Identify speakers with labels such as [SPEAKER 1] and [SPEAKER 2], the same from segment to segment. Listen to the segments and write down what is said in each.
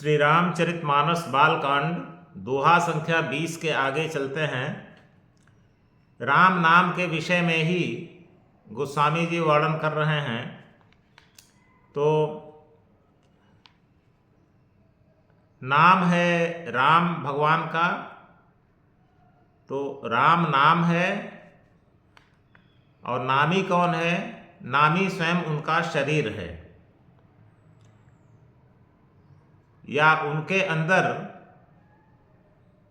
[SPEAKER 1] श्री रामचरितमानस बालकांड दोहा संख्या 20 के आगे चलते हैं। राम नाम के विषय में ही गोस्वामी जी वर्णन कर रहे हैं। तो नाम है राम भगवान का, तो राम नाम है और नामी कौन है? नामी स्वयं उनका शरीर है या उनके अंदर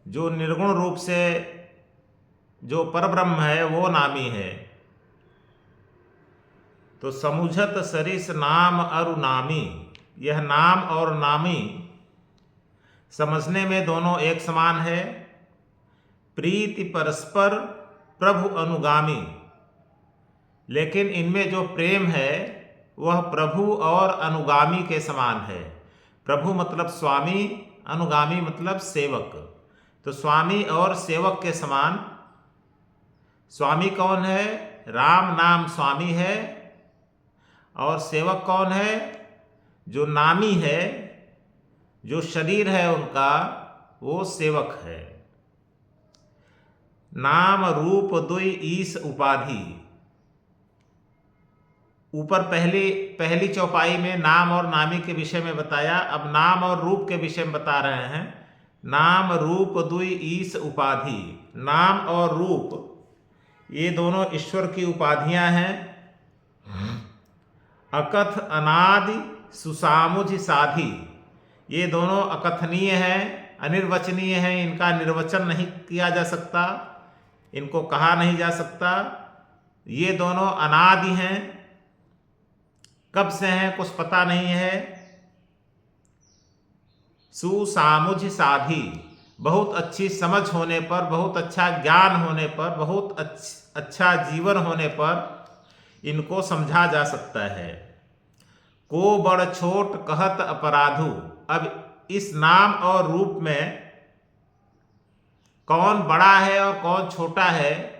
[SPEAKER 1] जो निर्गुण रूप से जो परब्रह्म है वो नामी है। तो समुझत सरिस नाम अरु नामी, यह नाम और नामी समझने में दोनों एक समान है। प्रीति परस्पर प्रभु अनुगामी, लेकिन इनमें जो प्रेम है वह प्रभु और अनुगामी के समान है। प्रभु मतलब स्वामी, अनुगामी मतलब सेवक। तो स्वामी और सेवक के समान। स्वामी कौन है? राम नाम स्वामी है। और सेवक कौन है? जो नामी है, जो शरीर है उनका, वो सेवक है। नाम रूप दुई ईस उपाधि। ऊपर पहली चौपाई में नाम और नामी के विषय में बताया, अब नाम और रूप के विषय में बता रहे हैं। नाम रूप दुई ईस उपाधि। नाम और रूप ये दोनों ईश्वर की उपाधियां हैं। अकथ अनादि सुसामुझ साधि, ये दोनों अकथनीय हैं, अनिर्वचनीय हैं। इनका निर्वचन नहीं किया जा सकता, इनको कहा नहीं जा सकता। ये दोनों अनादि हैं, कब से हैं कुछ पता नहीं है। सुसामुझ साधि, बहुत अच्छी समझ होने पर, बहुत अच्छा ज्ञान होने पर, बहुत अच्छा जीवन होने पर इनको समझा जा सकता है। को बड़ छोट कहत अपराधु। अब इस नाम और रूप में कौन बड़ा है और कौन छोटा है,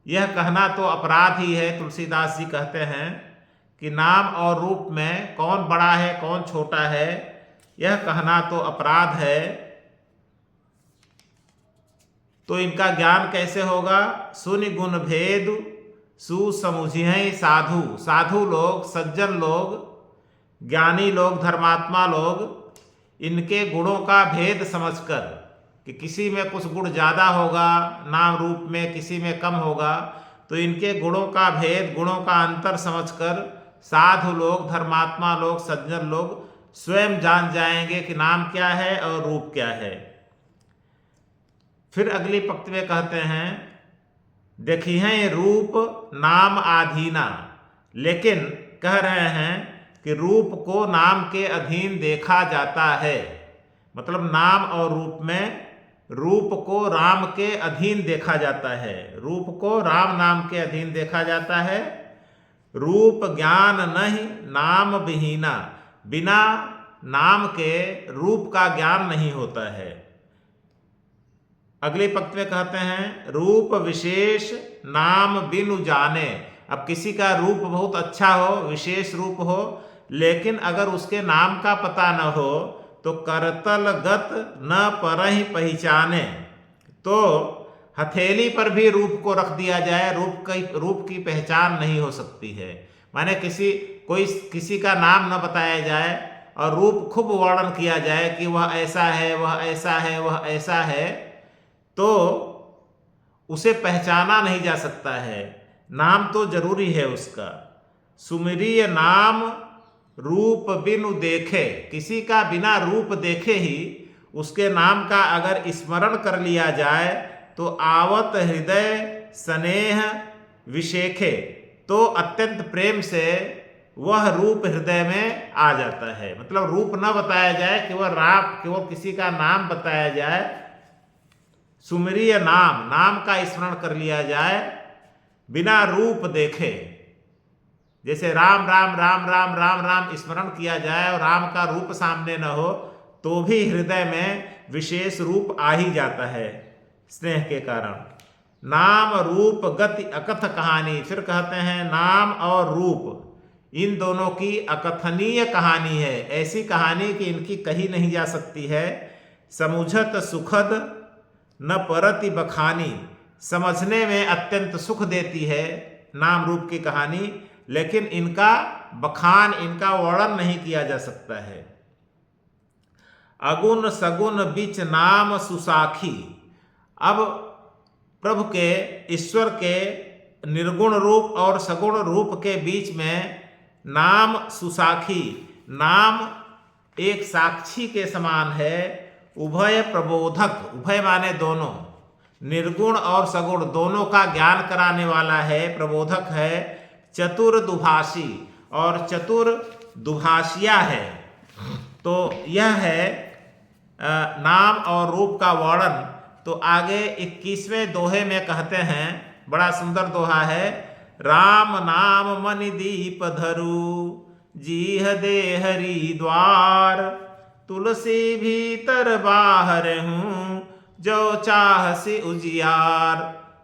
[SPEAKER 1] यह कहना तो अपराध ही है। तुलसीदास जी कहते हैं कि नाम और रूप में कौन बड़ा है कौन छोटा है, यह कहना तो अपराध है। तो इनका ज्ञान कैसे होगा? सुनि गुण भेद सुसमुझिहि साधु। साधु लोग, सज्जन लोग, ज्ञानी लोग, धर्मात्मा लोग इनके गुणों का भेद समझकर कि किसी में कुछ गुण ज़्यादा होगा नाम रूप में, किसी में कम होगा, तो इनके गुणों का भेद, गुणों का अंतर समझकर साधु लोग, धर्मात्मा लोग, सज्जन लोग स्वयं जान जाएंगे कि नाम क्या है और रूप क्या है। फिर अगली पंक्ति में कहते हैं, देखी हैं रूप नाम आधीना। लेकिन कह रहे हैं कि रूप को नाम के अधीन देखा जाता है। मतलब नाम और रूप में रूप को राम के अधीन देखा जाता है, रूप को राम नाम के अधीन देखा जाता है। रूप ज्ञान नहीं नाम विहीना, बिना नाम के रूप का ज्ञान नहीं होता है। अगली पंक्ति में कहते हैं, रूप विशेष नाम बिनु जाने। अब किसी का रूप बहुत अच्छा हो, विशेष रूप हो, लेकिन अगर उसके नाम का पता न हो तो करतल गत न परहि पहचाने। तो हथेली पर भी रूप को रख दिया जाए, रूप की पहचान नहीं हो सकती है। माने किसी का नाम न बताया जाए और रूप खूब वर्णन किया जाए कि वह ऐसा है, वह ऐसा है, वह ऐसा है, तो उसे पहचाना नहीं जा सकता है। नाम तो जरूरी है उसका। सुमिरिय नाम रूप बिनु देखे। किसी का बिना रूप देखे ही उसके नाम का अगर स्मरण कर लिया जाए तो आवत हृदय स्नेह विशेखे, तो अत्यंत प्रेम से वह रूप हृदय में आ जाता है। मतलब रूप न बताया जाए, केवल किसी का नाम बताया जाए। सुमिरीय नाम, नाम का स्मरण कर लिया जाए बिना रूप देखे। जैसे राम राम राम राम राम राम स्मरण किया जाए और राम का रूप सामने न हो तो भी हृदय में विशेष रूप आ ही जाता है स्नेह के कारण। नाम रूप गति अकथ कहानी। फिर कहते हैं नाम और रूप इन दोनों की अकथनीय कहानी है, ऐसी कहानी कि इनकी कही नहीं जा सकती है। समुझत सुखद न परति बखानी, समझने में अत्यंत सुख देती है नाम रूप की कहानी, लेकिन इनका बखान, इनका वर्णन नहीं किया जा सकता है। अगुण सगुण बीच नाम सुसाखी, अब प्रभु के, ईश्वर के निर्गुण रूप और सगुण रूप के बीच में नाम सुसाखी, नाम एक साक्षी के समान है। उभय प्रबोधक, उभय माने दोनों, निर्गुण और सगुण दोनों का ज्ञान कराने वाला है, प्रबोधक है। चतुर दुभाषी, और चतुर दुभाषिया है। तो यह है नाम और रूप का वर्णन। तो आगे 21वें दोहे में कहते हैं, बड़ा सुंदर दोहा है। राम नाम मनि दीप धरु, जीह देहरी द्वार, तुलसी भीतर बाहर हूँ, जो चाहसी उजियार।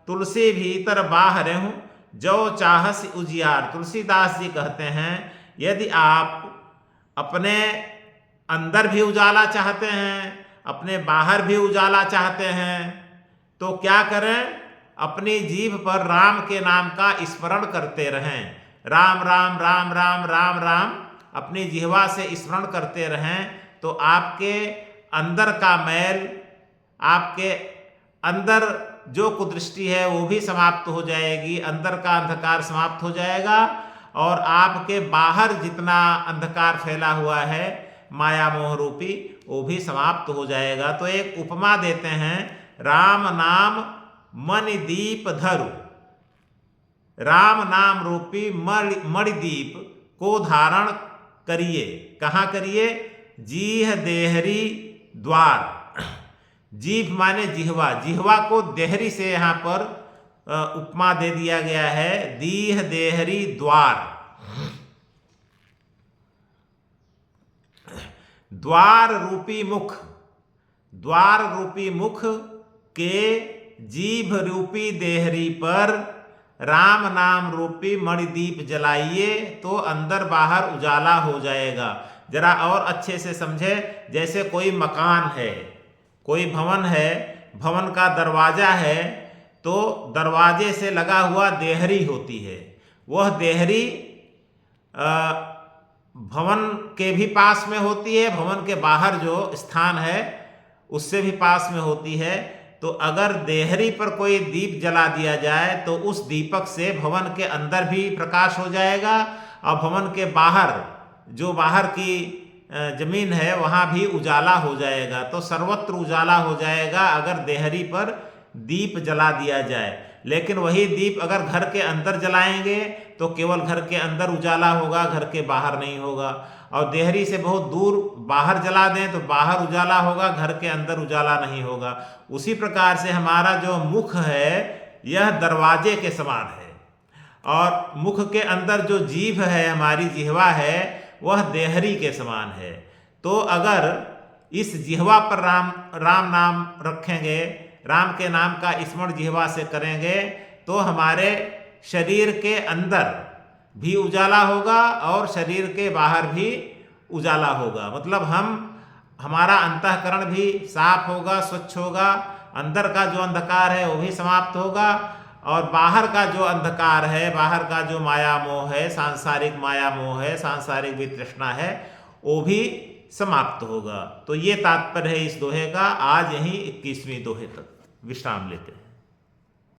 [SPEAKER 1] तुलसी भीतर बाहर हूँ, जो चाहसी उजियार। तुलसीदास जी कहते हैं, यदि आप अपने अंदर भी उजाला चाहते हैं, अपने बाहर भी उजाला चाहते हैं, तो क्या करें? अपनी जीभ पर राम के नाम का स्मरण करते रहें। राम राम राम राम राम राम अपनी जिह्वा से स्मरण करते रहें, तो आपके अंदर का मैल, आपके अंदर जो कुदृष्टि है वो भी समाप्त हो जाएगी, अंदर का अंधकार समाप्त हो जाएगा, और आपके बाहर जितना अंधकार फैला हुआ है माया मोह रूपी, वो भी समाप्त हो जाएगा। तो एक उपमा देते हैं, राम नाम मणि दीप धरु। राम नाम रूपी मणिदीप को धारण करिए। कहाँ करिए? जीह देहरी द्वार। जीभ माने जिह्वा, जिह्वा को देहरी से यहाँ पर उपमा दे दिया गया है। दीह देहरी द्वार, द्वार रूपी मुख, द्वार रूपी मुख के जीभ रूपी देहरी पर राम नाम रूपी मणिदीप जलाइए, तो अंदर बाहर उजाला हो जाएगा। जरा और अच्छे से समझे, जैसे कोई मकान है, कोई भवन है, भवन का दरवाजा है, तो दरवाजे से लगा हुआ देहरी होती है। वह देहरी भवन के भी पास में होती है, भवन के बाहर जो स्थान है उससे भी पास में होती है। तो अगर देहरी पर कोई दीप जला दिया जाए, तो उस दीपक से भवन के अंदर भी प्रकाश हो जाएगा, और भवन के बाहर, जो बाहर की जमीन है, वहाँ भी उजाला हो जाएगा। तो सर्वत्र उजाला हो जाएगा अगर देहरी पर दीप जला दिया जाए। लेकिन वही दीप अगर घर के अंदर जलाएंगे तो केवल घर के अंदर उजाला होगा, घर के बाहर नहीं होगा। और देहरी से बहुत दूर बाहर जला दें तो बाहर उजाला होगा, घर के अंदर उजाला नहीं होगा। उसी प्रकार से हमारा जो मुख है, यह दरवाजे के समान है, और मुख के अंदर जो जीभ है, हमारी जिह्वा है, वह देहरी के समान है। तो अगर इस जिह्वा पर राम नाम रखेंगे, राम के नाम का स्मरण जिह्वा से करेंगे, तो हमारे शरीर के अंदर भी उजाला होगा और शरीर के बाहर भी उजाला होगा। मतलब हमारा अंतःकरण भी साफ होगा, स्वच्छ होगा, अंदर का जो अंधकार है वो भी समाप्त होगा, और बाहर का जो अंधकार है, बाहर का जो माया मोह है, सांसारिक माया मोह है, सांसारिक वितृष्णा है, वो भी समाप्त होगा। तो ये तात्पर्य है इस दोहे का। आज यहीं 21वीं दोहे तक विश्राम लेते हैं।